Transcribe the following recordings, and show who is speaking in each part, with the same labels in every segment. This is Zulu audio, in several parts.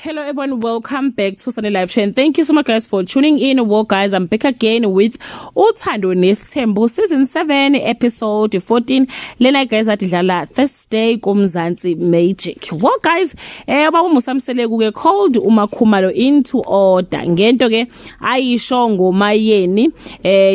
Speaker 1: Hello everyone, welcome back to Sunday Live Show and thank you so much guys for tuning in. Well guys, I'm back again with Uthando Nesthembu season 7 episode 14. Lela guys adidlala Thursday kumzansi Magic. Well guys, baba Musamseleku ke called uMakhumalo into order ngento ke ayisho ngoMayeni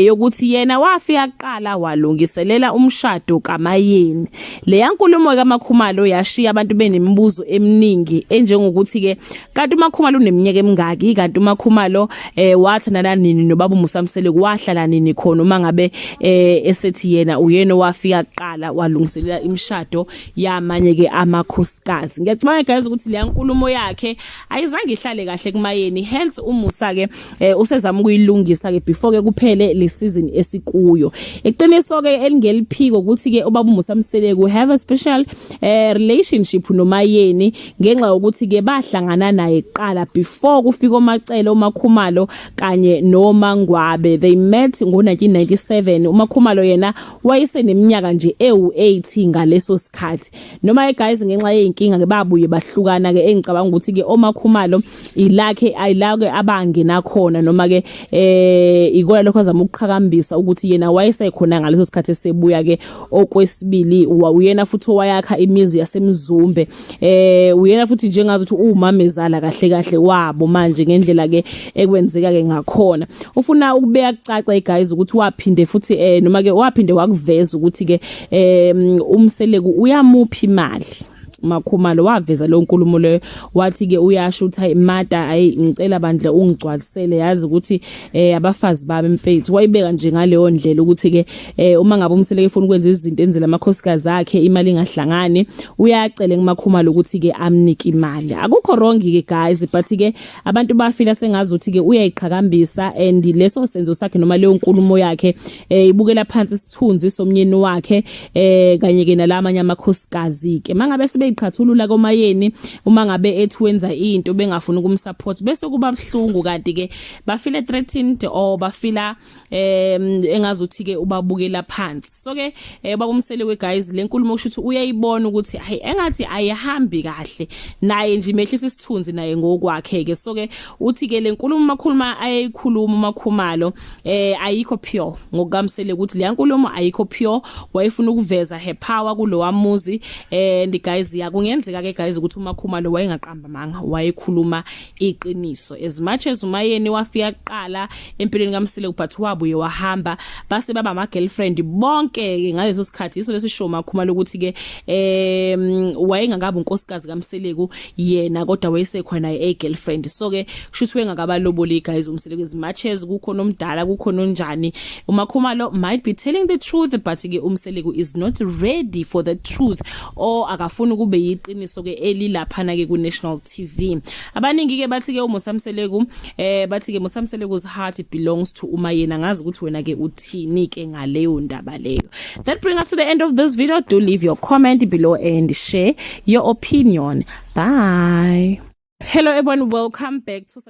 Speaker 1: yokuthi yena wafika kuqala walungiselela umshado kaMayeni. Le yankulumo kaMakhumalo yashiya abantu benemibuzo eminingi enjengokuthi ke kanti uMakhumalo uneminyaka emingaki, kanti uMakhumalo wathandana nini nobaba Musamseleku, wahlala nini khona uma ngabe esethi yena uyena wafika kuqala walungiselela imshado yamanye ke amakhosikazi. Ngiyacabanga guys ukuthi le yankulumo yakhe ayizange ihlale kahle kuMayeni, hence uMusa ke usezama ukuyilungisa ke before ke kuphele le season esikuyo. Eqiniso ke elingeliphiko ukuthi ke ubaba Musamseleku have a special relationship noMayeni ngenxa yokuthi ke bahlangana naye kuqala before kufika omacele uMakhumalo kanye noMangwabe. They met ngo1997. uMakhumalo yena wayeseneminyaka nje ewu80 ngaleso sikhathi. Noma guys ngenxa yeinkinga ke babuye bahlukana ke engicabanga ukuthi ke oMakhumalo ilakhe ayilake abangena khona noma ke ikona lokho azama ukuqhakambisa ukuthi yena wayesekhona ngaleso sikhathi esebuya ke okwesibili uyena futhi owayakha imizi yaseMzumbe. Uyena futhi njengazi ukuthi umamezala kahle kahle wabo manje ngendlela ke ekwenzeka ke ngakhona. Ufuna ukubeka kucaca guys ukuthi waphinde futhi noma ke waphinde wakuveza ukuthi ke uMseleku uyamuphi imali. Makhumalo waveza lo nkulumo le wathi ke uyashutha imada ayi ngicela bandla ungigcwalisele yazi ukuthi abafazi baba mfethu wayibeka nje ngaleyo ndlela ukuthi ke uma ngabe uMseleku efuna ukwenza izinto enzela amakhosikazi akhe imali ingahlangani uyacela kuMakhumalo ukuthi ke amnike imali. Akukho wrong ke guys but ke abantu bafila sengazi ukuthi ke uyayiqhakambisa and leso senzo sakhe noma leyo nkulumo yakhe ibukela phansi isithunzi somnyeni wakhe kanye ke nalamanye amakhosikazi ke mangabe sibe iqhathulula koMayeni uma ngabe etwenza into bengafuna ukumsupport bese kuba bhlungu kanti ke bafile threatened or bafila engazuthi ke ubabukela phansi. So ke bakumselewe guys le nkulumo kusho ukuthi uyayibona ukuthi hayi engathi ayihambi kahle naye nje mehlisa isithunzi naye ngokwakhe ke. So ke uthi ke le nkulumo makhuluma ayikhuluma uMakhumalo ayikho pure ngokukamsele ukuthi le nkulumo ayikho pure, wayefuna ukuveza her power kulo wamuzi and guys kungenzeka ke guys ukuthi uMakhumalo wayengaqamba manga wayekhuluma iqiniso. As much as uMayeni wafika kuqala empilweni kaMseleku but wabuye wahamba base baba ama girlfriend bonke ke ngaleso sikhathi iso lesisho Makhumalo ukuthi ke wayengakabi unkosikazi kaMseleku yena kodwa wayesekhona naye girlfriend. So ke kushuthi wengakabaloboli guys uMseleku as much as kukhona omdala kukhona onjani uMakhumalo might be telling the truth but ke uMseleku is not ready for the truth or akafuna kube yiqiniso ke elilaphana ke ku National TV. Abaningi ke bathi ke uMusamseleku bathi ke Musamseleku's heart belongs to uMayeni. Ngazi ukuthi wena ke uthini ke ngaleyo ndaba leyo. That brings us to the end of this video. Do leave your comment below and share your opinion. Bye. Hello everyone, welcome back to